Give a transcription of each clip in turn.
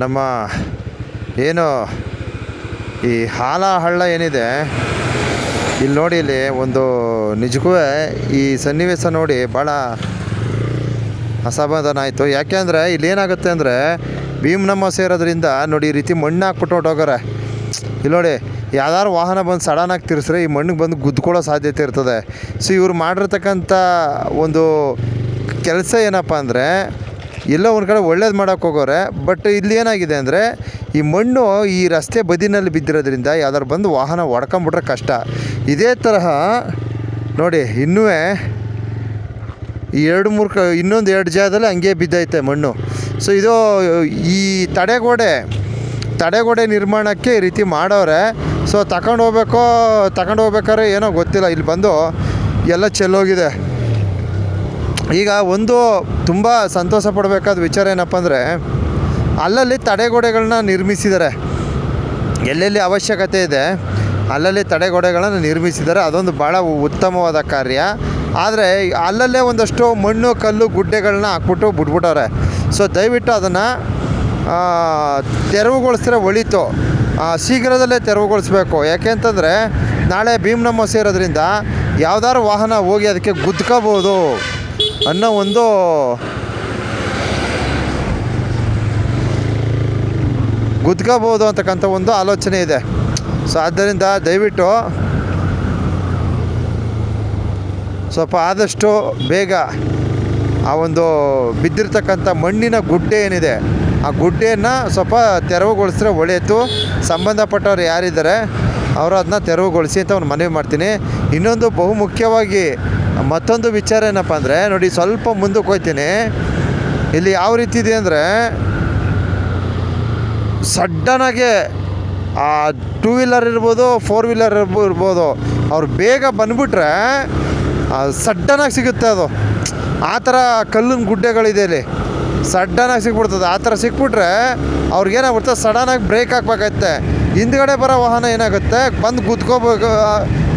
ನಮ್ಮ ಏನು ಈ ಹಳ್ಳ ಏನಿದೆ ಇಲ್ಲಿ ನೋಡಿ, ಇಲ್ಲಿ ಒಂದು ನಿಜಕ್ಕೂ ಈ ಸನ್ನಿವೇಶ ನೋಡಿ ಭಾಳ ಅಸಮಾಧಾನ ಆಯಿತು. ಯಾಕೆಂದರೆ ಇಲ್ಲೇನಾಗುತ್ತೆ ಅಂದರೆ ಭೀಮನಮ್ಮ ಸೇರೋದ್ರಿಂದ ನೋಡಿ ಈ ರೀತಿ ಮಣ್ಣು ಹಾಕ್ಬಿಟ್ಟು ಹೊಟ್ಟೋಗಾರೆ. ಇಲ್ಲಿ ನೋಡಿ, ಯಾವ್ದಾದ್ರು ವಾಹನ ಬಂದು ಸಡನ್ನಾಗಿ ತಿರ್ಸ್ರೆ ಈ ಮಣ್ಣಿಗೆ ಬಂದು ಗುದ್ಕೊಳ್ಳೋ ಸಾಧ್ಯತೆ ಇರ್ತದೆ. ಸೊ ಇವ್ರು ಮಾಡಿರ್ತಕ್ಕಂಥ ಒಂದು ಕೆಲಸ ಏನಪ್ಪ ಅಂದರೆ ಎಲ್ಲೋ ಒಂದು ಕಡೆ ಒಳ್ಳೇದು ಮಾಡೋಕ್ಕೆ ಹೋಗೋರೆ. ಬಟ್ ಇಲ್ಲಿ ಏನಾಗಿದೆ ಅಂದರೆ ಈ ಮಣ್ಣು ಈ ರಸ್ತೆ ಬದಿನಲ್ಲಿ ಬಿದ್ದಿರೋದ್ರಿಂದ ಯಾವ್ದಾದ್ರು ಬಂದು ವಾಹನ ಹೊಡ್ಕೊಂಬಿಟ್ರೆ ಕಷ್ಟ. ಇದೇ ತರಹ ನೋಡಿ ಇನ್ನೂ ಈ ಇನ್ನೊಂದು 2 ಜಾಗದಲ್ಲಿ ಹಂಗೆ ಬಿದ್ದೈತೆ ಮಣ್ಣು. ಸೊ ಇದು ಈ ತಡೆಗೋಡೆ ನಿರ್ಮಾಣಕ್ಕೆ ಈ ರೀತಿ ಮಾಡೋರೆ. ಸೊ ತಗೊಂಡು ಹೋಗ್ಬೇಕಾದ್ರೆ ಏನೋ ಗೊತ್ತಿಲ್ಲ, ಇಲ್ಲಿ ಬಂದು ಎಲ್ಲ ಚೆಲ್ಲೋಗಿದೆ. ಈಗ ಒಂದು ತುಂಬ ಸಂತೋಷ ಪಡಬೇಕಾದ ವಿಚಾರ ಏನಪ್ಪ ಅಂದರೆ ಅಲ್ಲಲ್ಲಿ ತಡೆಗೋಡೆಗಳನ್ನ ನಿರ್ಮಿಸಿದ್ದಾರೆ. ಎಲ್ಲೆಲ್ಲಿ ಅವಶ್ಯಕತೆ ಇದೆ ಅಲ್ಲಲ್ಲಿ ತಡೆಗೋಡೆಗಳನ್ನು ನಿರ್ಮಿಸಿದ್ದಾರೆ. ಅದೊಂದು ಭಾಳ ಉತ್ತಮವಾದ ಕಾರ್ಯ. ಆದರೆ ಅಲ್ಲಲ್ಲೇ ಒಂದಷ್ಟು ಮಣ್ಣು ಕಲ್ಲು ಗುಡ್ಡೆಗಳನ್ನ ಹಾಕ್ಬಿಟ್ಟು ಬಿಟ್ಬಿಟ್ಟವ್ರೆ. ಸೊ ದಯವಿಟ್ಟು ಅದನ್ನು ತೆರವುಗೊಳಿಸಿದ್ರೆ ಒಳಿತು, ಶೀಘ್ರದಲ್ಲೇ ತೆರವುಗೊಳಿಸ್ಬೇಕು. ಯಾಕೆ ಅಂತಂದರೆ ನಾಳೆ ಭೀಮನಮ್ಮ ಸೇರೋದ್ರಿಂದ ಯಾವ್ದಾದ್ರು ವಾಹನ ಹೋಗಿ ಅದಕ್ಕೆ ಗುದ್ಕೋಬೋದು ಅನ್ನೋ ಒಂದು ಅಂತಕ್ಕಂಥ ಒಂದು ಆಲೋಚನೆ ಇದೆ. ಸೊ ಆದ್ದರಿಂದ ದಯವಿಟ್ಟು ಸ್ವಲ್ಪ ಆದಷ್ಟು ಬೇಗ ಆ ಒಂದು ಬಿದ್ದಿರ್ತಕ್ಕಂಥ ಮಣ್ಣಿನ ಗುಡ್ಡೆ ಏನಿದೆ ಆ ಗುಡ್ಡೆಯನ್ನು ಸ್ವಲ್ಪ ತೆರವುಗೊಳಿಸಿದ್ರೆ ಒಳ್ಳೆಯದು. ಸಂಬಂಧಪಟ್ಟವ್ರು ಯಾರಿದ್ದಾರೆ ಅವರು ಅದನ್ನ ತೆರವುಗೊಳಿಸಿ ಅಂತ ಒಂದು ಮನವಿ ಮಾಡ್ತೀನಿ. ಇನ್ನೊಂದು ಬಹುಮುಖ್ಯವಾಗಿ ಮತ್ತೊಂದು ವಿಚಾರ ಏನಪ್ಪ ಅಂದರೆ ನೋಡಿ, ಸ್ವಲ್ಪ ಮುಂದಕ್ಕೆ ಹೋಗ್ತೀನಿ. ಇಲ್ಲಿ ಯಾವ ರೀತಿ ಇದೆ ಅಂದರೆ ಸಡ್ಡನಾಗೆ ಆ 2 ವೀಲರ್ ಇರ್ಬೋದು 4 ವೀಲರ್ ಇರ್ಬೋದು, ಅವ್ರು ಬೇಗ ಬಂದುಬಿಟ್ರೆ ಸಡ್ಡನಾಗಿ ಸಿಗುತ್ತೆ. ಅದು ಆ ಥರ ಕಲ್ಲಿನ ಗುಡ್ಡೆಗಳಿದೆ ಇಲ್ಲಿ, ಸಡ್ಡನಾಗಿ ಸಿಕ್ಬಿಡ್ತದೆ. ಆ ಥರ ಸಿಕ್ಬಿಟ್ರೆ ಅವ್ರಿಗೇನಾಗ್ಬಿಡ್ತದೆ, ಸಡನ್ನಾಗಿ ಬ್ರೇಕ್ ಹಾಕ್ಬೇಕಾಗುತ್ತೆ. ಹಿಂದ್ಗಡೆ ಬರೋ ವಾಹನ ಏನಾಗುತ್ತೆ, ಬಂದು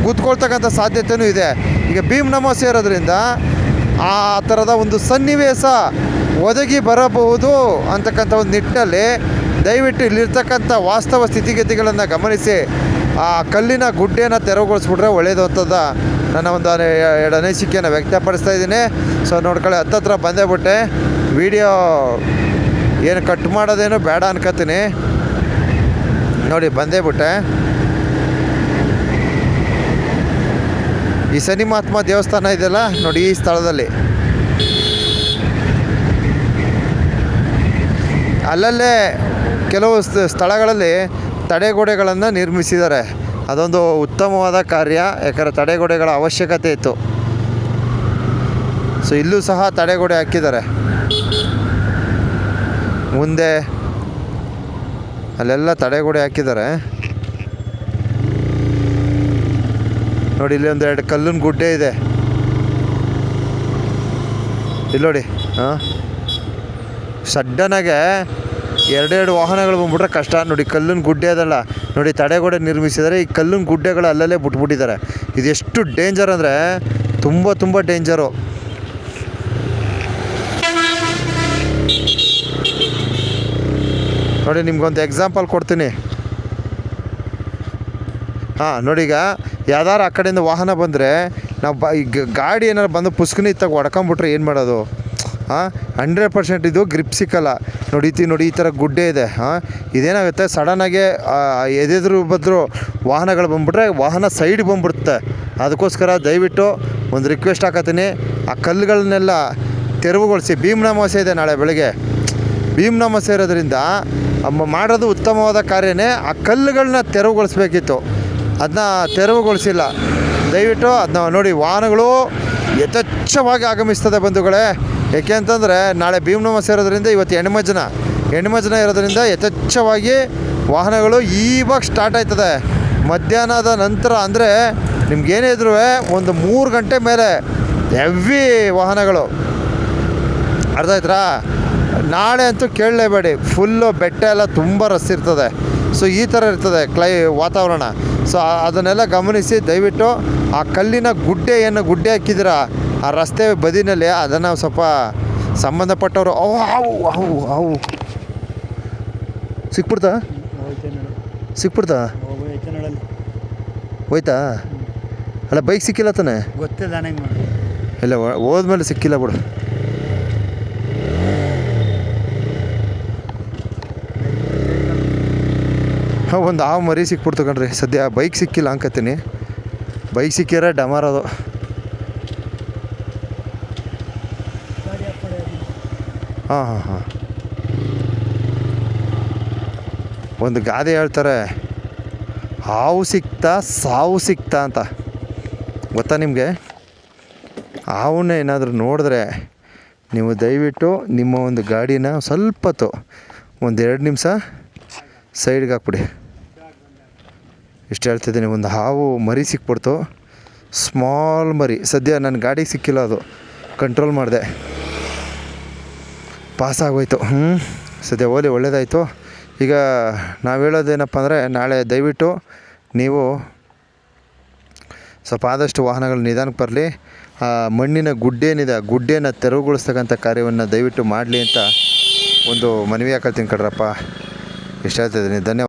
ಗುದ್ಕೊಳ್ತಕ್ಕಂಥ ಸಾಧ್ಯತೆಯೂ ಇದೆ. ಈಗ ಭೀಮನಮ್ಮ ಸೇರೋದ್ರಿಂದ ಆ ಥರದ ಒಂದು ಸನ್ನಿವೇಶ ಒದಗಿ ಬರಬಹುದು ಅಂತಕ್ಕಂಥ ಒಂದು ನಿಟ್ಟಿನಲ್ಲಿ ದಯವಿಟ್ಟು ಇಲ್ಲಿರ್ತಕ್ಕಂಥ ವಾಸ್ತವ ಸ್ಥಿತಿಗತಿಗಳನ್ನು ಗಮನಿಸಿ ಆ ಕಲ್ಲಿನ ಗುಡ್ಡೆಯನ್ನು ತೆರವುಗೊಳಿಸ್ಬಿಟ್ರೆ ಒಳ್ಳೆಯದು ಅಂತದ ನನ್ನ ಒಂದು ಅನಿಸಿಕೆಯನ್ನು ವ್ಯಕ್ತಪಡಿಸ್ತಾ ಇದ್ದೀನಿ. ಸೊ ನೋಡ್ಕೊಳ್ಳಿ, ಹತ್ತತ್ರ ಬಂದೇ ಬಿಟ್ಟೆ. ವಿಡಿಯೋ ಏನು ಕಟ್ ಮಾಡೋದೇನು ಬೇಡ ಅನ್ಕೋತೀನಿ. ನೋಡಿ ಬಂದೇ ಬಿಟ್ಟೆ. ಈ ಶನಿ ಮಹಾತ್ಮ ದೇವಸ್ಥಾನ ಇದೆಯಲ್ಲ ನೋಡಿ, ಈ ಸ್ಥಳದಲ್ಲಿ ಅಲ್ಲಲ್ಲೇ ಕೆಲವು ಸ್ಥಳಗಳಲ್ಲಿ ತಡೆಗೋಡೆಗಳನ್ನು ನಿರ್ಮಿಸಿದ್ದಾರೆ. ಅದೊಂದು ಉತ್ತಮವಾದ ಕಾರ್ಯ, ಯಾಕಂದರೆ ತಡೆಗೋಡೆಗಳ ಅವಶ್ಯಕತೆ ಇತ್ತು. ಸೊ ಇಲ್ಲೂ ಸಹ ತಡೆಗೋಡೆ ಹಾಕಿದ್ದಾರೆ. ಮುಂದೆ ಅಲ್ಲೆಲ್ಲ ತಡೆಗೋಡೆ ಹಾಕಿದ್ದಾರೆ ನೋಡಿ. ಇಲ್ಲಿ ಒಂದು 2 ಕಲ್ಲಿನ ಗುಡ್ಡೆ ಇದೆ ಇಲ್ಲಿ ನೋಡಿ. ಸಡ್ಡನಾಗೆ 2 ವಾಹನಗಳು ಬಂದ್ಬಿಟ್ರೆ ಕಷ್ಟ. ನೋಡಿ ಕಲ್ಲಿನ ಗುಡ್ಡೆ ಅದಲ್ಲ ನೋಡಿ, ತಡೆಗೋಡೆ ನಿರ್ಮಿಸಿದ್ದಾರೆ. ಈ ಕಲ್ಲಿನ ಗುಡ್ಡೆಗಳು ಅಲ್ಲಲ್ಲೇ ಬಿಟ್ಬಿಟ್ಟಿದ್ದಾರೆ. ಇದೆಷ್ಟು ಡೇಂಜರ್ ಅಂದರೆ ತುಂಬ ಡೇಂಜರು. ನೋಡಿ ನಿಮ್ಗೊಂದು ಎಕ್ಸಾಂಪಲ್ ಕೊಡ್ತೀನಿ. ನೋಡಿ, ಈಗ ಯಾವ್ದಾರು ಆ ಕಡೆಯಿಂದ ವಾಹನ ಬಂದರೆ ನಾವು ಗಾಡಿ ಏನಾರು ಬಂದು ಪುಸ್ಕನಿ ಇತ್ತಾಗ ಹೊಡ್ಕೊಂಬಿಟ್ರೆ ಏನು ಮಾಡೋದು? 100% ಇದು ಗ್ರಿಪ್ ಸಿಕ್ಕಲ್ಲ. ನೋಡಿ ಈ ಥರ ಗುಡ್ಡೆ ಇದೆ. ಇದೇನಾಗುತ್ತೆ, ಸಡನ್ನಾಗೆ ಎದೆದ್ರು ಬದ್ರು ವಾಹನಗಳು ಬಂದುಬಿಟ್ರೆ ವಾಹನ ಸೈಡ್ ಬಂದ್ಬಿಡುತ್ತೆ. ಅದಕ್ಕೋಸ್ಕರ ದಯವಿಟ್ಟು ಒಂದು ರಿಕ್ವೆಸ್ಟ್ ಹಾಕತ್ತೀನಿ, ಆ ಕಲ್ಲುಗಳನ್ನೆಲ್ಲ ತೆರವುಗೊಳಿಸಿ. ಭೀಮನಮ್ಮ ಇದೆ ನಾಳೆ ಬೆಳಗ್ಗೆ. ಭೀಮನಮ್ಮ ಸೇರೋದ್ರಿಂದ ಮಾಡೋದು ಉತ್ತಮವಾದ ಕಾರ್ಯನೇ. ಆ ಕಲ್ಲುಗಳನ್ನ ತೆರವುಗೊಳಿಸ್ಬೇಕಿತ್ತು, ಅದನ್ನ ತೆರವುಗೊಳಿಸಿಲ್ಲ. ದಯವಿಟ್ಟು ಅದನ್ನ ನೋಡಿ, ವಾಹನಗಳು ಯಥೇಚ್ಛವಾಗಿ ಆಗಮಿಸ್ತದೆ ಬಂಧುಗಳೇ. ಏಕೆ ಅಂತಂದರೆ ನಾಳೆ ಭೀಮನಮ್ಮ ಸೇರೋದ್ರಿಂದ ಇವತ್ತು ಹೆಣ್ಮಜ್ಜನ ಇರೋದ್ರಿಂದ ಯಥೇಚ್ಛವಾಗಿ ವಾಹನಗಳು ಇವಾಗ ಸ್ಟಾರ್ಟ್ ಆಯ್ತದೆ. ಮಧ್ಯಾಹ್ನದ ನಂತರ ಅಂದರೆ ನಿಮ್ಗೇನೇ ಇದ್ರೂ ಒಂದು 3 ಗಂಟೆ ಮೇಲೆ ಹೆವಿ ವಾಹನಗಳು, ಅರ್ಥ ಆಯ್ತಾ? ನಾಳೆ ಅಂತೂ ಕೇಳಲೇಬೇಡಿ, ಫುಲ್ಲು ಬೆಟ್ಟ ಎಲ್ಲ ತುಂಬ ರಸ್ ಇರ್ತದೆ. ಸೊ ಈ ಥರ ಇರ್ತದೆ ವಾತಾವರಣ. ಸೊ ಅದನ್ನೆಲ್ಲ ಗಮನಿಸಿ ದಯವಿಟ್ಟು ಆ ಕಲ್ಲಿನ ಗುಡ್ಡೆ ಹಾಕಿದ್ದೀರ ಆ ರಸ್ತೆ ಬದಿನಲ್ಲಿ, ಅದನ್ನು ಸ್ವಲ್ಪ ಸಂಬಂಧಪಟ್ಟವರು ಸಿಕ್ಬಿಡ್ತಾ ಹೋಯ್ತೆ ನೋಡು ಸಿಕ್ಬಿಡ್ತಾ ಹೋಯ್ತೆ ನೋಡಲ್ಲಿ ಹೋಯ್ತಾ ಅಲ್ಲ ಬೈಕ್ ಸಿಕ್ಕಿಲ್ಲ ತಾನೆ ಗೊತ್ತಿಲ್ಲ ನಂಗೆ ನೋಡಿ ಇಲ್ಲ ಹೋದ್ಮೇಲೆ ಸಿಕ್ಕಿಲ್ಲ ಬಿಡು ಹಾಂ ಒಂದು ಹಾವು ಮರಿ ಸಿಕ್ಬಿಡ್ತು ಕಣ್ರಿ ಸದ್ಯ ಬೈಕ್ ಸಿಕ್ಕಿಲ್ಲ ಅನ್ಕತ್ತೀನಿ ಬೈಕ್ ಸಿಕ್ಕಿದ್ರೆ ಡಮಾರ್ ಅದು ಹಾಂ ಹಾಂ ಹಾಂ ಒಂದು ಗಾದೆ ಹೇಳ್ತಾರೆ ಹಾವು ಸಿಕ್ತಾ ಸಾವು ಸಿಕ್ತಾ ಅಂತ ಗೊತ್ತಾ ನಿಮಗೆ ಹಾವನ್ನ ಏನಾದರೂ ನೋಡಿದ್ರೆ ನೀವು ದಯವಿಟ್ಟು ನಿಮ್ಮ ಒಂದು ಗಾಡಿನ ಸ್ವಲ್ಪ ಹೊತ್ತು ಒಂದು 2 ನಿಮಿಷ ಸೈಡ್ಗೆ ಹಾಕ್ಬಿಡಿ ಇಷ್ಟು ಹೇಳ್ತಿದ್ದೀನಿ ಒಂದು ಹಾವು ಮರಿ ಸಿಕ್ಬಿಡ್ತು ಸ್ಮಾಲ್ ಮರಿ ಸದ್ಯ ನನ್ನ ಗಾಡಿಗೆ ಸಿಕ್ಕಿಲ್ಲ ಅದು ಕಂಟ್ರೋಲ್ ಮಾಡಿದೆ ಪಾಸ್ ಆಗೋಯ್ತು ಸದ್ಯ ಓಲಿ ಒಳ್ಳೇದಾಯಿತು ಈಗ ನಾವು ಹೇಳೋದೇನಪ್ಪ ಅಂದರೆ ನಾಳೆ ದಯವಿಟ್ಟು ನೀವು ಸ್ವಲ್ಪ ಆದಷ್ಟು ವಾಹನಗಳು ನಿಧಾನಕ್ಕೆ ಬರಲಿ ಮಣ್ಣಿನ ಗುಡ್ಡೇನಿದೆ ಆ ಗುಡ್ಡೆನ ತೆರವುಗೊಳಿಸ್ತಕ್ಕಂಥ ಕಾರ್ಯವನ್ನು ದಯವಿಟ್ಟು ಮಾಡಲಿ ಅಂತ ಒಂದು ಮನವಿ ಹಾಕೊಳ್ತೀನಿ ಕಣ್ರಪ್ಪ ಇಷ್ಟ ಆಗ್ತಿದ್ದೀನಿ ಧನ್ಯವಾದ